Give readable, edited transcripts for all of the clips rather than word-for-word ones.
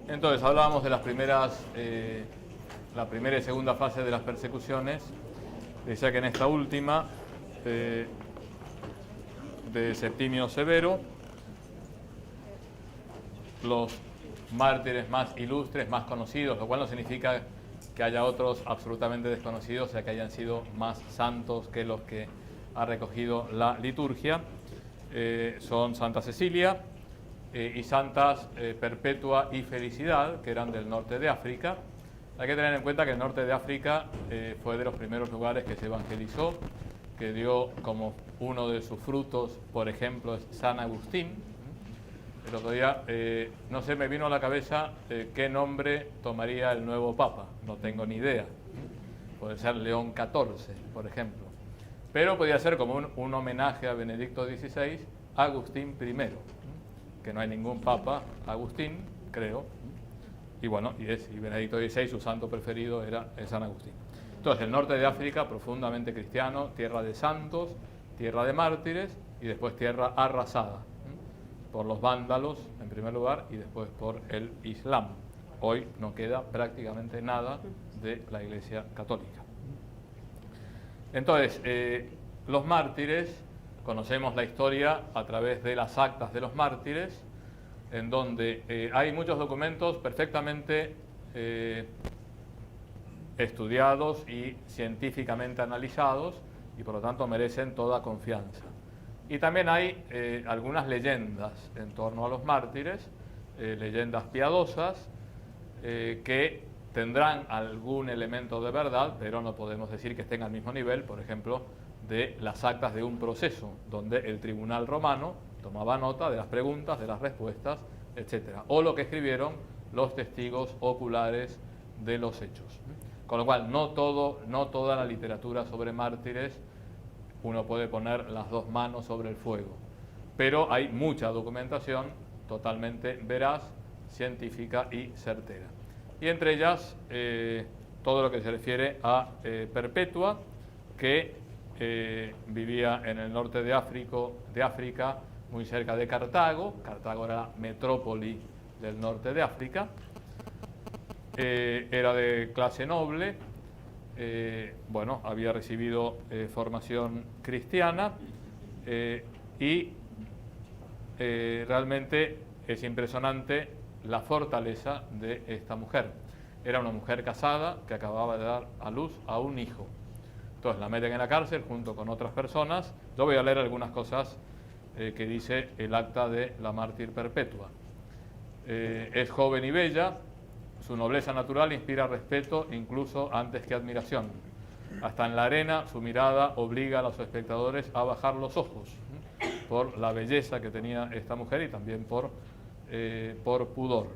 Entonces hablábamos de las primeras, la primera y segunda fase de las persecuciones. Decía que en esta última, de Septimio Severo, los mártires más ilustres, más conocidos, lo cual no significa que haya otros absolutamente desconocidos, o sea, que hayan sido más santos que los que ha recogido la liturgia, son Santa Cecilia y Santas Perpetua y Felicidad, que eran del norte de África. Hay que tener en cuenta que el norte de África fue de los primeros lugares que se evangelizó, que dio como uno de sus frutos, por ejemplo, es San Agustín. El otro día, no sé, me vino a la cabeza qué nombre tomaría el nuevo Papa, no tengo ni idea. Puede ser León XIV, por ejemplo. Pero podría ser como un homenaje a Benedicto XVI, Agustín I, que no hay ningún Papa Agustín, creo. Y bueno, y Benedicto XVI, su santo preferido era San Agustín. Entonces, el norte de África, profundamente cristiano, tierra de santos, tierra de mártires y después tierra arrasada por los vándalos, en primer lugar, y después por el Islam. Hoy no queda prácticamente nada de la Iglesia Católica. Entonces, los mártires, conocemos la historia a través de las actas de los mártires, en donde hay muchos documentos perfectamente estudiados y científicamente analizados, y por lo tanto merecen toda confianza. Y también hay algunas leyendas en torno a los mártires, leyendas piadosas, que tendrán algún elemento de verdad, pero no podemos decir que estén al mismo nivel, por ejemplo, de las actas de un proceso, donde el tribunal romano tomaba nota de las preguntas, de las respuestas, etc. O lo que escribieron los testigos oculares de los hechos. Con lo cual, no toda la literatura sobre mártires uno puede poner las dos manos sobre el fuego, pero hay mucha documentación totalmente veraz, científica y certera. Y entre ellas, todo lo que se refiere a Perpetua, que vivía en el norte de África, muy cerca de Cartago. Cartago era la metrópoli del norte de África. Era de clase noble. Bueno, había recibido formación cristiana y realmente es impresionante la fortaleza de esta mujer. Era una mujer casada que acababa de dar a luz a un hijo. Entonces la meten en la cárcel junto con otras personas. Yo voy a leer algunas cosas que dice el acta de la mártir Perpetua. Es joven y bella. Su nobleza natural inspira respeto incluso antes que admiración. Hasta en la arena su mirada obliga a los espectadores a bajar los ojos por la belleza que tenía esta mujer y también por pudor.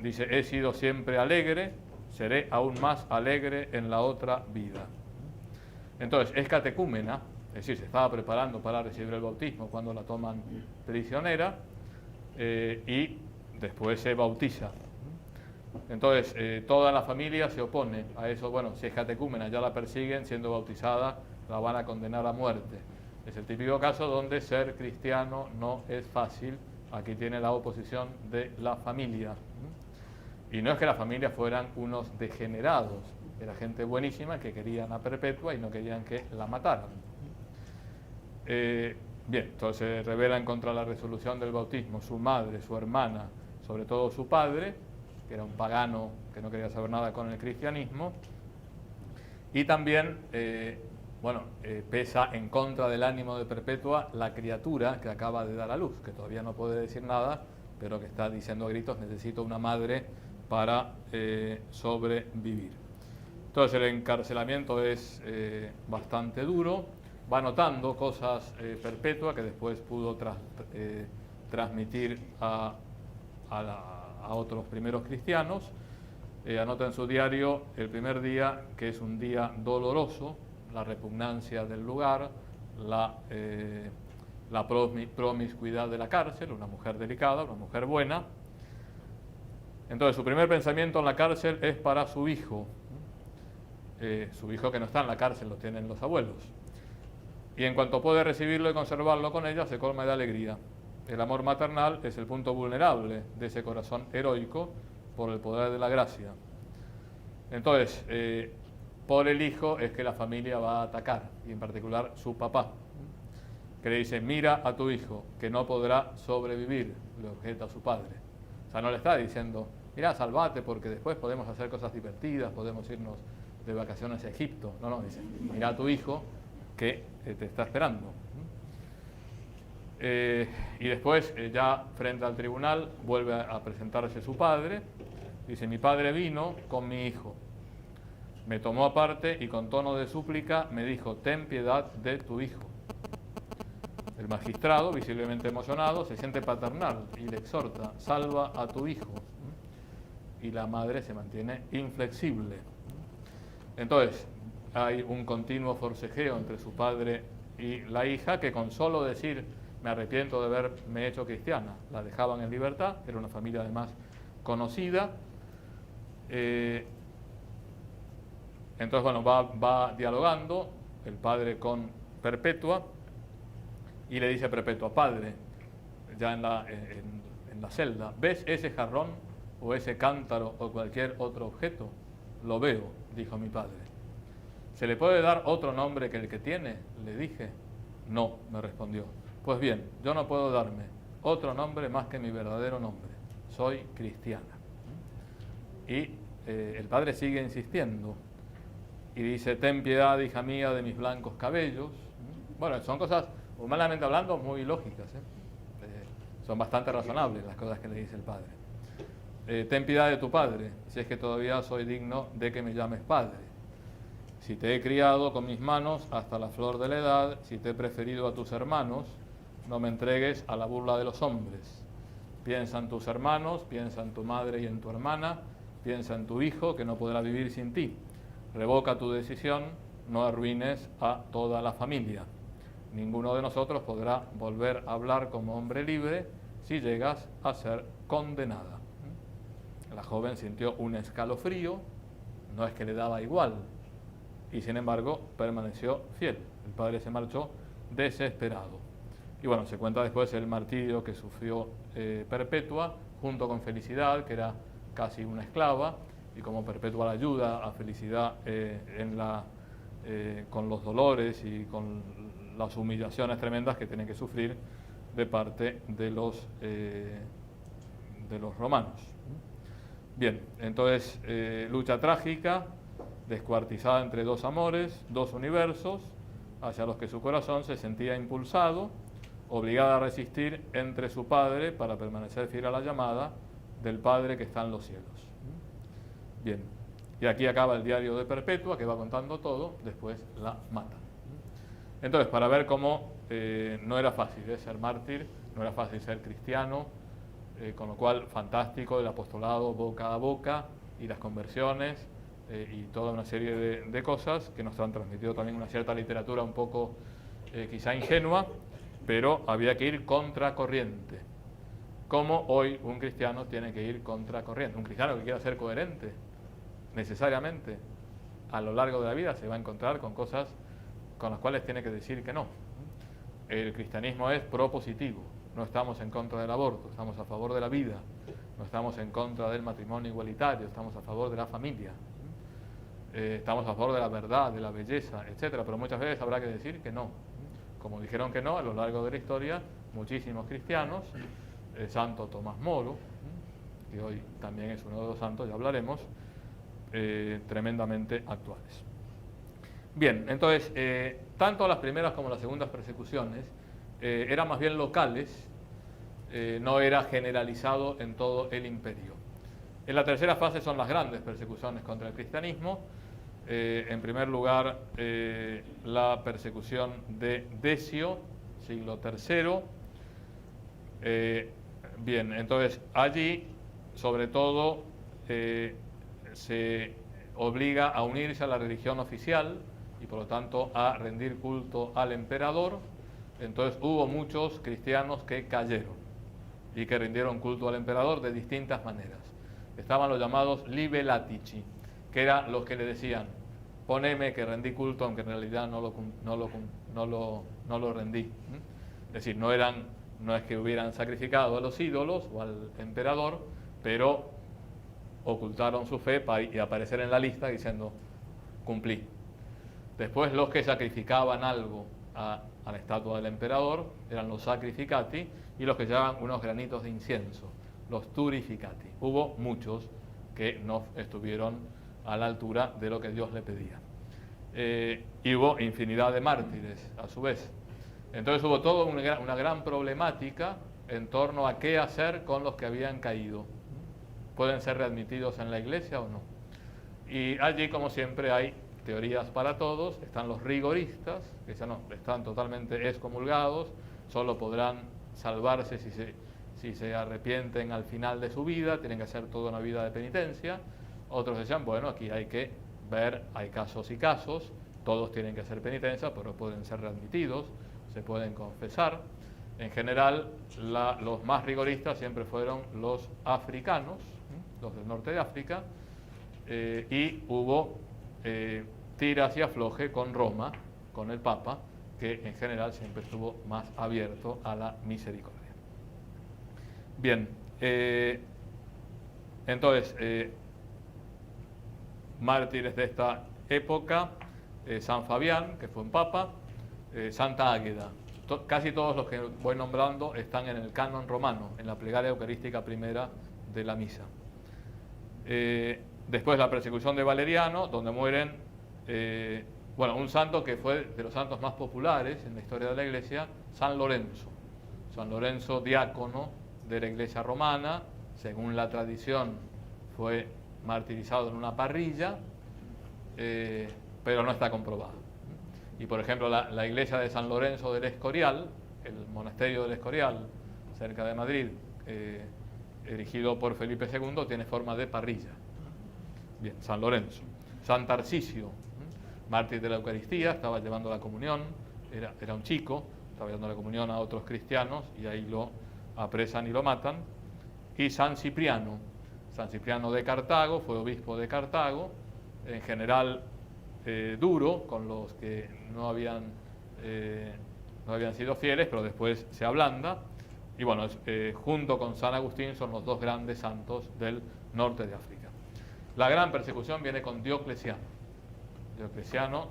Dice, he sido siempre alegre, seré aún más alegre en la otra vida. Entonces, es catecúmena, es decir, se estaba preparando para recibir el bautismo cuando la toman prisionera y después se bautiza. Entonces, toda la familia se opone a eso. Bueno, si es catecúmena, ya la persiguen, siendo bautizada, la van a condenar a muerte. Es el típico caso donde ser cristiano no es fácil. Aquí tiene la oposición de la familia. Y no es que la familia fueran unos degenerados, era gente buenísima que querían a Perpetua y no querían que la mataran. Bien, entonces se rebelan contra la resolución del bautismo su madre, su hermana, sobre todo su padre, que era un pagano que no quería saber nada con el cristianismo, y también, pesa en contra del ánimo de Perpetua la criatura que acaba de dar a luz, que todavía no puede decir nada, pero que está diciendo a gritos, necesito una madre para sobrevivir. Entonces el encarcelamiento es bastante duro, va notando cosas Perpetua que después pudo transmitir a otros primeros cristianos. Anota en su diario el primer día, que es un día doloroso, la repugnancia del lugar, la promiscuidad de la cárcel, una mujer delicada, una mujer buena. Entonces su primer pensamiento en la cárcel es para su hijo que no está en la cárcel, lo tienen los abuelos. Y en cuanto puede recibirlo y conservarlo con ella, se colma de alegría. El amor maternal es el punto vulnerable de ese corazón heroico por el poder de la gracia. Entonces, por el hijo es que la familia va a atacar, y en particular su papá, que le dice: mira a tu hijo, que no podrá sobrevivir, le objeta a su padre. O sea, no le está diciendo: mira, salvate porque después podemos hacer cosas divertidas, podemos irnos de vacaciones a Egipto. No, no, dice: mira a tu hijo que te está esperando. Y después, ya frente al tribunal, vuelve a presentarse su padre. Dice: mi padre vino con mi hijo, me tomó aparte y con tono de súplica me dijo: ten piedad de tu hijo. El magistrado, visiblemente emocionado, se siente paternal y le exhorta: salva a tu hijo. Y la madre se mantiene inflexible. Entonces, hay un continuo forcejeo entre su padre y la hija, que con solo decir: me arrepiento de haberme hecho cristiana, la dejaban en libertad. Era una familia además conocida. Entonces, bueno, va dialogando el padre con Perpetua y le dice a Perpetua: padre, ya en la celda, ¿ves ese jarrón o ese cántaro o cualquier otro objeto? Lo veo, dijo mi padre. ¿Se le puede dar otro nombre que el que tiene?, le dije. No, me respondió. Pues bien, yo no puedo darme otro nombre más que mi verdadero nombre. Soy cristiana. Y el padre sigue insistiendo y dice: ten piedad, hija mía, de mis blancos cabellos. Bueno, son cosas, humanamente hablando, muy lógicas, son bastante razonables las cosas que le dice el padre. Ten piedad de tu padre, si es que todavía soy digno de que me llames padre. Si te he criado con mis manos hasta la flor de la edad, si te he preferido a tus hermanos, no me entregues a la burla de los hombres. Piensa en tus hermanos, piensa en tu madre y en tu hermana, piensa en tu hijo que no podrá vivir sin ti. Revoca tu decisión, no arruines a toda la familia. Ninguno de nosotros podrá volver a hablar como hombre libre si llegas a ser condenada. La joven sintió un escalofrío, no es que le daba igual, y sin embargo permaneció fiel. El padre se marchó desesperado. Y bueno, se cuenta después el martirio que sufrió Perpetua, junto con Felicidad, que era casi una esclava, y como Perpetua la ayuda a Felicidad con los dolores y con las humillaciones tremendas que tiene que sufrir de parte de los romanos. Bien, entonces, lucha trágica, descuartizada entre dos amores, dos universos, hacia los que su corazón se sentía impulsado, obligada a resistir entre su padre para permanecer fiel a la llamada del Padre que está en los cielos. Bien, y aquí acaba el diario de Perpetua, que va contando todo, después la mata. Entonces, para ver cómo no era fácil ser mártir, no era fácil ser cristiano, con lo cual, fantástico el apostolado boca a boca y las conversiones y toda una serie de cosas que nos han transmitido también una cierta literatura un poco quizá ingenua, pero había que ir contracorriente. Como hoy un cristiano tiene que ir contracorriente. Un cristiano que quiera ser coherente, necesariamente, a lo largo de la vida se va a encontrar con cosas con las cuales tiene que decir que no. El cristianismo es propositivo. No estamos en contra del aborto, estamos a favor de la vida. No estamos en contra del matrimonio igualitario, estamos a favor de la familia. Estamos a favor de la verdad, de la belleza, etcétera. Pero muchas veces habrá que decir que no. Como dijeron que no a lo largo de la historia muchísimos cristianos, Santo Tomás Moro, que hoy también es uno de los santos, ya hablaremos, tremendamente actuales. Bien, entonces, tanto las primeras como las segundas persecuciones eran más bien locales, no era generalizado en todo el imperio. En la tercera fase son las grandes persecuciones contra el cristianismo. En primer lugar, la persecución de Decio, siglo III. Bien, entonces allí, sobre todo, se obliga a unirse a la religión oficial y por lo tanto a rendir culto al emperador. Entonces hubo muchos cristianos que cayeron y que rindieron culto al emperador de distintas maneras. Estaban los llamados libellatici, que eran los que le decían: poneme que rendí culto, aunque en realidad no lo rendí. Es decir, no eran no es que hubieran sacrificado a los ídolos o al emperador, pero ocultaron su fe para aparecer en la lista diciendo, cumplí. Después los que sacrificaban algo a la estatua del emperador eran los sacrificati, y los que llevaban unos granitos de incienso, los turificati. Hubo muchos que no estuvieron a la altura de lo que Dios le pedía. Y hubo infinidad de mártires a su vez. Entonces hubo toda una gran problemática en torno a qué hacer con los que habían caído. ¿Pueden ser readmitidos en la iglesia o no? Y allí, como siempre, hay teorías para todos. Están los rigoristas, que ya no están totalmente excomulgados, solo podrán salvarse si se arrepienten al final de su vida, tienen que hacer toda una vida de penitencia. Otros decían, bueno, aquí hay que ver, hay casos y casos, todos tienen que hacer penitencia, pero pueden ser readmitidos, se pueden confesar. En general, los más rigoristas siempre fueron los africanos, los del norte de África, y hubo tiras y afloje con Roma, con el Papa, que en general siempre estuvo más abierto a la misericordia. Bien, entonces, mártires de esta época, San Fabián, que fue un papa, Santa Águeda. Casi todos los que voy nombrando están en el canon romano, en la plegaria eucarística primera de la misa. Después la persecución de Valeriano, donde mueren, un santo que fue de los santos más populares en la historia de la Iglesia, San Lorenzo. San Lorenzo, diácono de la Iglesia romana, según la tradición, fue martirizado en una parrilla, pero no está comprobado. Y por ejemplo, la iglesia de San Lorenzo del Escorial, el monasterio del Escorial, cerca de Madrid, erigido por Felipe II, tiene forma de parrilla. Bien, San Lorenzo. San Tarcisio, mártir de la Eucaristía, estaba llevando la comunión, era un chico, estaba llevando la comunión a otros cristianos y ahí lo apresan y lo matan. Y San Cipriano de Cartago, fue obispo de Cartago, en general duro con los que no habían sido fieles, pero después se ablanda. Y bueno, junto con San Agustín son los dos grandes santos del norte de África. La gran persecución viene con Diocleciano. Diocleciano,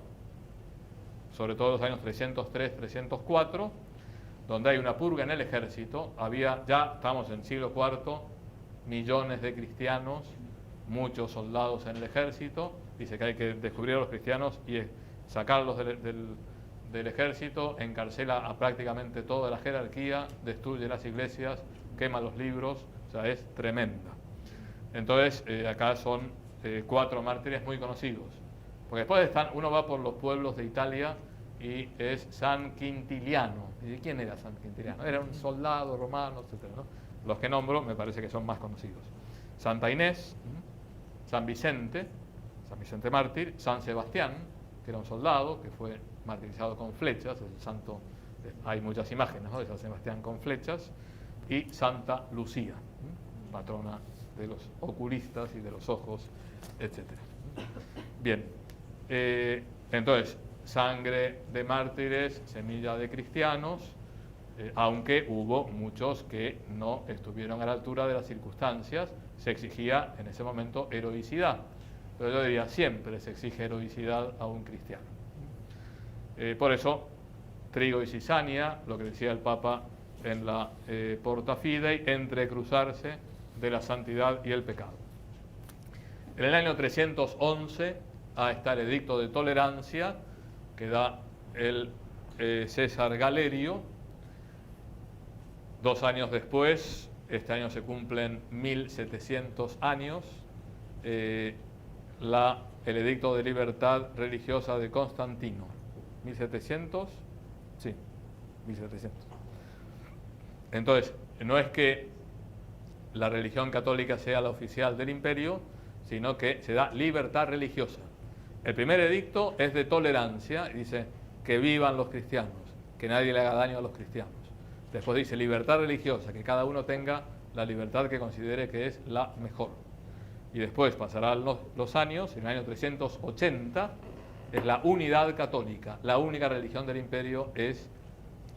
sobre todo en los años 303-304, donde hay una purga en el ejército. Ya estamos en siglo IV, millones de cristianos, muchos soldados en el ejército. Dice que hay que descubrir a los cristianos y sacarlos del ejército, encarcela a prácticamente toda la jerarquía, destruye las iglesias, quema los libros, o sea, es tremenda. Entonces, acá son 4 mártires muy conocidos. Porque después uno va por los pueblos de Italia y es San Quintiliano. ¿Y de quién era San Quintiliano? Era un soldado romano, etc., ¿no? Los que nombro me parece que son más conocidos. Santa Inés, San Vicente mártir, San Sebastián, que era un soldado que fue martirizado con flechas, el santo, hay muchas imágenes, ¿no?, de San Sebastián con flechas, y Santa Lucía, patrona de los oculistas y de los ojos, etc. Bien, entonces, sangre de mártires, semilla de cristianos, aunque hubo muchos que no estuvieron a la altura de las circunstancias, se exigía en ese momento heroicidad. Pero yo diría, siempre se exige heroicidad a un cristiano. Por eso, Trigo y Cisania, lo que decía el Papa en la Porta Fidei, entrecruzarse de la santidad y el pecado. En el año 311 está el edicto de tolerancia que da el César Galerio. 2 años después, este año se cumplen 1700 años, el edicto de libertad religiosa de Constantino. 1700, sí, 1700. Entonces, no es que la religión católica sea la oficial del imperio, sino que se da libertad religiosa. El primer edicto es de tolerancia, y dice que vivan los cristianos, que nadie le haga daño a los cristianos. Después dice libertad religiosa, que cada uno tenga la libertad que considere que es la mejor. Y después pasarán los años, en el año 380 es la unidad católica, la única religión del imperio es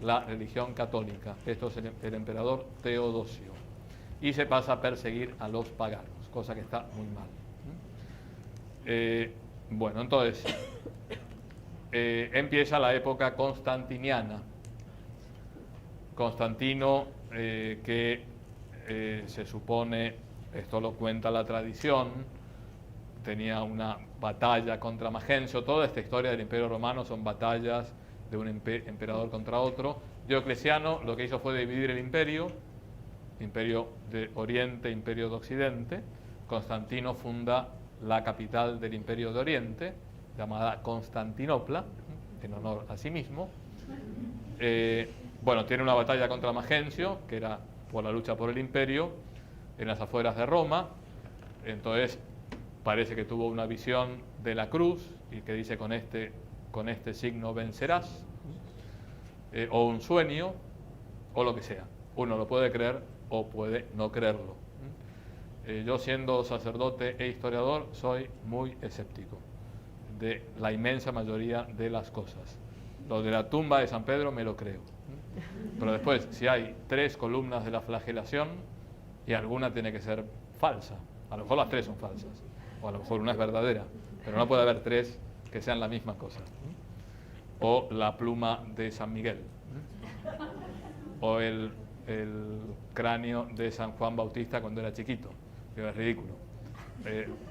la religión católica. Esto es el emperador Teodosio. Y se pasa a perseguir a los paganos, cosa que está muy mal. Bueno, entonces, empieza la época constantiniana. Constantino, que se supone, esto lo cuenta la tradición, tenía una batalla contra Magencio. Toda esta historia del Imperio Romano son batallas de un emperador contra otro. Diocleciano lo que hizo fue dividir el imperio de Oriente, imperio de Occidente. Constantino funda la capital del imperio de Oriente, llamada Constantinopla, en honor a sí mismo. Bueno, tiene una batalla contra Magencio, que era por la lucha por el imperio, en las afueras de Roma. Entonces parece que tuvo una visión de la cruz y que dice: con este signo vencerás, o un sueño, o lo que sea. Uno lo puede creer o puede no creerlo. Yo, siendo sacerdote e historiador, soy muy escéptico de la inmensa mayoría de las cosas. Lo de la tumba de San Pedro me lo creo, pero después, si hay 3 columnas de la flagelación, y alguna tiene que ser falsa, a lo mejor las 3 son falsas, o a lo mejor una es verdadera, pero no puede haber 3 que sean la misma cosa. O la pluma de San Miguel, o el cráneo de San Juan Bautista cuando era chiquito, que es ridículo.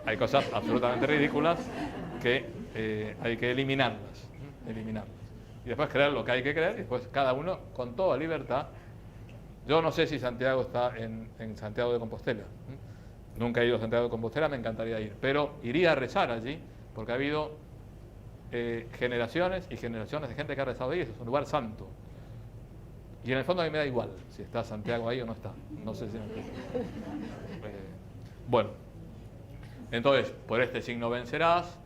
Hay cosas absolutamente ridículas que hay que eliminarlas. Y después creer lo que hay que creer, y después cada uno con toda libertad. Yo no sé si Santiago está en Santiago de Compostela. Nunca he ido a Santiago de Compostela, me encantaría ir, pero iría a rezar allí, porque ha habido generaciones y generaciones de gente que ha rezado ahí. Es un lugar santo. Y en el fondo a mí me da igual si está Santiago ahí o no está. No sé si me entiendo. Bueno, entonces, por este signo vencerás.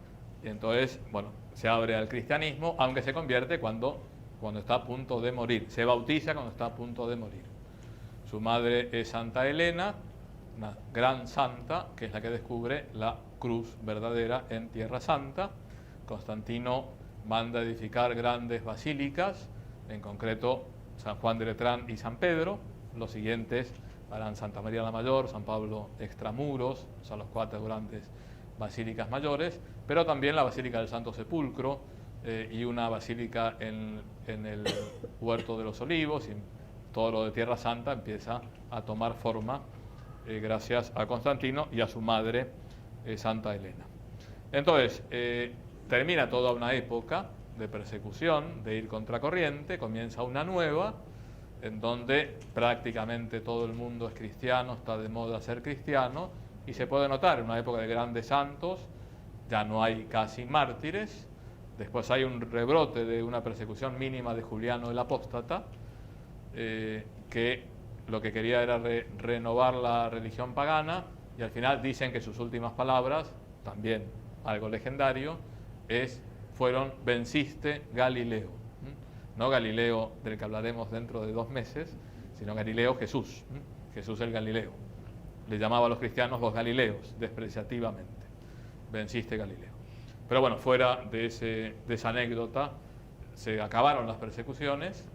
Y entonces, bueno, se abre al cristianismo, aunque se convierte cuando está a punto de morir. Se bautiza cuando está a punto de morir. Su madre es Santa Elena, una gran santa, que es la que descubre la cruz verdadera en Tierra Santa. Constantino manda edificar grandes basílicas, en concreto San Juan de Letrán y San Pedro. Los siguientes harán Santa María la Mayor, San Pablo Extramuros, son los 4 grandes basílicas mayores, pero también la Basílica del Santo Sepulcro, y una basílica en el Huerto de los Olivos. Y todo lo de Tierra Santa empieza a tomar forma gracias a Constantino y a su madre, Santa Elena. Entonces, termina toda una época de persecución, de ir contracorriente, comienza una nueva, en donde prácticamente todo el mundo es cristiano, está de moda ser cristiano, y se puede notar en una época de grandes santos. Ya no hay casi mártires. Después hay un rebrote de una persecución mínima de Juliano el Apóstata, que lo que quería era renovar la religión pagana, y al final dicen que sus últimas palabras, también algo legendario, fueron: venciste Galileo. No Galileo del que hablaremos dentro de 2 meses, sino Galileo Jesús, Jesús el Galileo. Le llamaba a los cristianos los Galileos, despreciativamente. Venciste Galileo. Pero bueno, fuera de esa anécdota, se acabaron las persecuciones.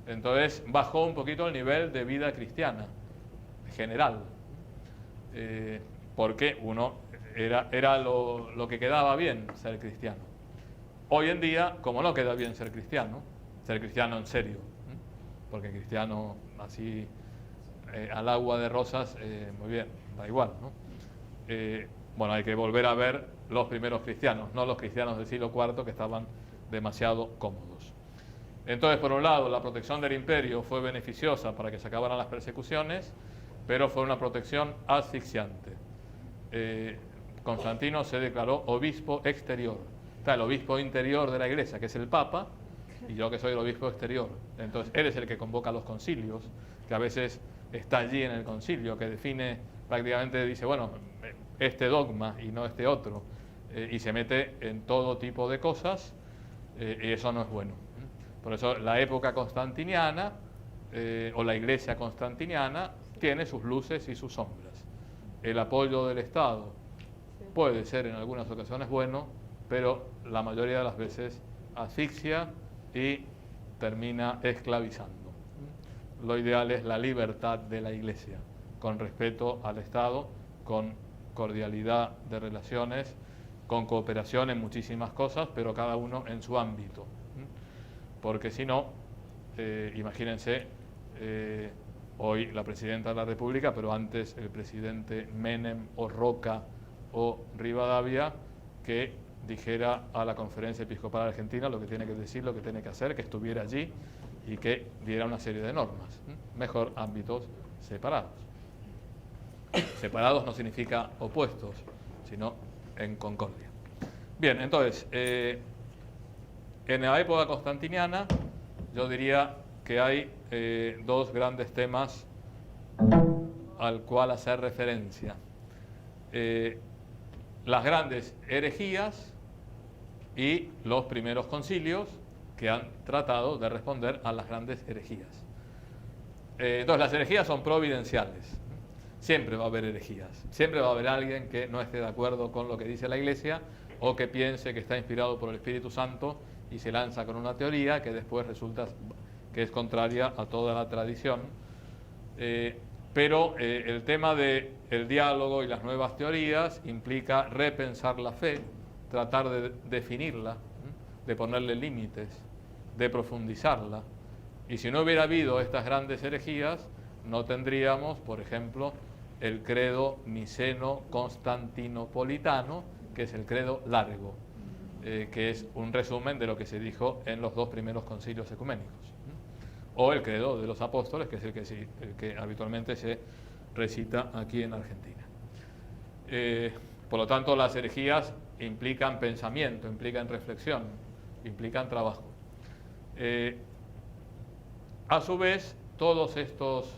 Entonces bajó un poquito el nivel de vida cristiana general, porque era lo que quedaba bien ser cristiano. Hoy en día, como no queda bien ser cristiano en serio, porque cristiano así al agua de rosas, muy bien, da igual, ¿no? Bueno, hay que volver a ver los primeros cristianos, no los cristianos del siglo IV, que estaban demasiado cómodos. Entonces, por un lado, la protección del imperio fue beneficiosa para que se acabaran las persecuciones, pero fue una protección asfixiante. Constantino se declaró obispo exterior. Está el obispo interior de la Iglesia, que es el Papa, y yo que soy el obispo exterior. Entonces, él es el que convoca los concilios, que a veces está allí en el concilio, que define, prácticamente dice, bueno, este dogma y no este otro, y se mete en todo tipo de cosas, y eso no es bueno. Por eso la época constantiniana, o la Iglesia constantiniana, tiene sus luces y sus sombras. El apoyo del Estado puede ser en algunas ocasiones bueno, pero la mayoría de las veces asfixia y termina esclavizando. Lo ideal es la libertad de la Iglesia, con respeto al Estado, con cordialidad de relaciones, con cooperación en muchísimas cosas, pero cada uno en su ámbito. Porque si no, imagínense, hoy la Presidenta de la República, pero antes el presidente Menem o Roca o Rivadavia, que dijera a la Conferencia Episcopal Argentina lo que tiene que decir, lo que tiene que hacer, que estuviera allí y que diera una serie de normas. Mejor ámbitos separados. Separados no significa opuestos, sino en concordia. Bien, entonces, en la época constantiniana yo diría que hay dos grandes temas al cual hacer referencia. Las grandes herejías y los primeros concilios que han tratado de responder a las grandes herejías. Entonces, las herejías son providenciales. Siempre va a haber herejías. Siempre va a haber alguien que no esté de acuerdo con lo que dice la Iglesia o que piense que está inspirado por el Espíritu Santo y se lanza con una teoría que después resulta que es contraria a toda la tradición. Pero el tema del diálogo y las nuevas teorías implica repensar la fe, tratar de definirla, de ponerle límites, de profundizarla. Y si no hubiera habido estas grandes herejías, no tendríamos, por ejemplo, el credo niceno-constantinopolitano, que es el credo largo, que es un resumen de lo que se dijo en los dos primeros concilios ecuménicos. O el credo de los apóstoles, que es el que habitualmente se recita aquí en Argentina. Por lo tanto, las herejías implican pensamiento, implican reflexión, implican trabajo. A su vez, todos estos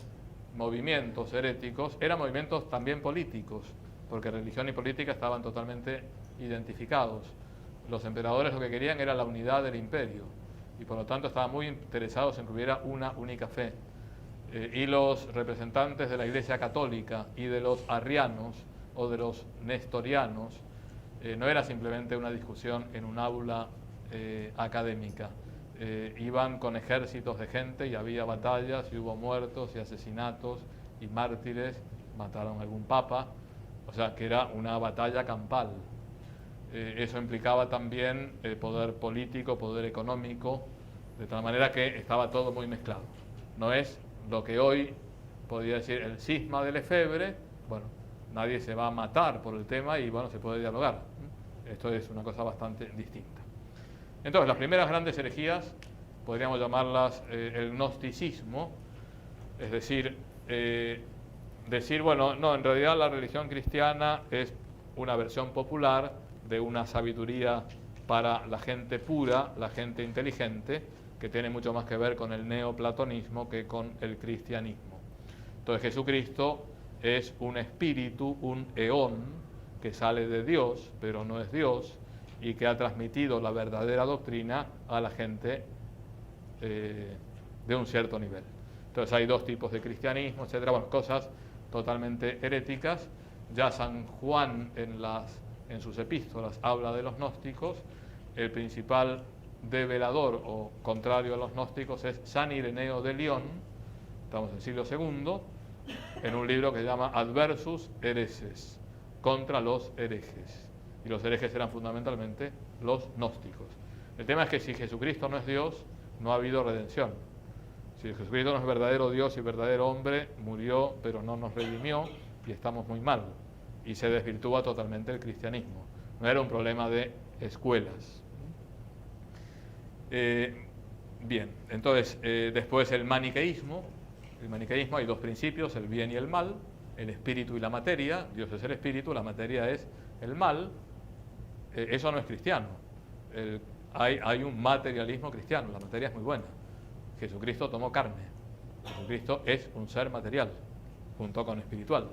movimientos heréticos eran movimientos también políticos, porque religión y política estaban totalmente identificados. Los emperadores lo que querían era la unidad del imperio y por lo tanto estaban muy interesados en que hubiera una única fe. Y los representantes de la Iglesia Católica y de los arrianos o de los nestorianos no era simplemente una discusión en un aula académica. Iban con ejércitos de gente y había batallas y hubo muertos y asesinatos y mártires, mataron a algún papa, o sea que era una batalla campal. Eso implicaba también poder político, poder económico, de tal manera que estaba todo muy mezclado. No es lo que hoy podría decir el cisma de Lefebvre, bueno, nadie se va a matar por el tema y bueno, se puede dialogar. Esto es una cosa bastante distinta. Entonces, las primeras grandes herejías, podríamos llamarlas el gnosticismo, es decir, bueno, no, en realidad la religión cristiana es una versión popular de una sabiduría para la gente pura, la gente inteligente, que tiene mucho más que ver con el neoplatonismo que con el cristianismo. Entonces, Jesucristo es un espíritu, un eón, que sale de Dios, pero no es Dios, y que ha transmitido la verdadera doctrina a la gente de un cierto nivel. Entonces hay dos tipos de cristianismo, etcétera, bueno, cosas totalmente heréticas. Ya San Juan en sus epístolas habla de los gnósticos. El principal develador o contrario a los gnósticos es San Ireneo de León, estamos en el siglo II, en un libro que se llama Adversus Hereses, contra los herejes. Y los herejes eran fundamentalmente los gnósticos. El tema es que si Jesucristo no es Dios, no ha habido redención. Si Jesucristo no es verdadero Dios y verdadero hombre, murió pero no nos redimió y estamos muy mal. Y se desvirtúa totalmente el cristianismo. No era un problema de escuelas. Bien, entonces después el maniqueísmo. El maniqueísmo hay dos principios, el bien y el mal, el espíritu y la materia. Dios es el espíritu, la materia es el mal. Eso no es cristiano. Hay un materialismo cristiano, la materia es muy buena. Jesucristo tomó carne. Jesucristo es un ser material, junto con espiritual.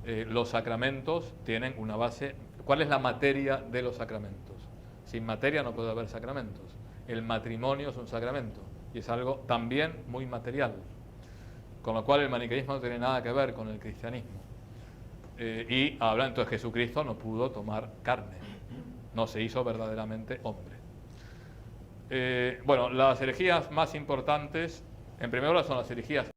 Los sacramentos tienen una base. ¿Cuál es la materia de los sacramentos? Sin materia no puede haber sacramentos. El matrimonio es un sacramento y es algo también muy material. Con lo cual el maniqueísmo no tiene nada que ver con el cristianismo. Y habla entonces Jesucristo no pudo tomar carne, no se hizo verdaderamente hombre. Bueno, las herejías más importantes, en primer lugar, son las herejías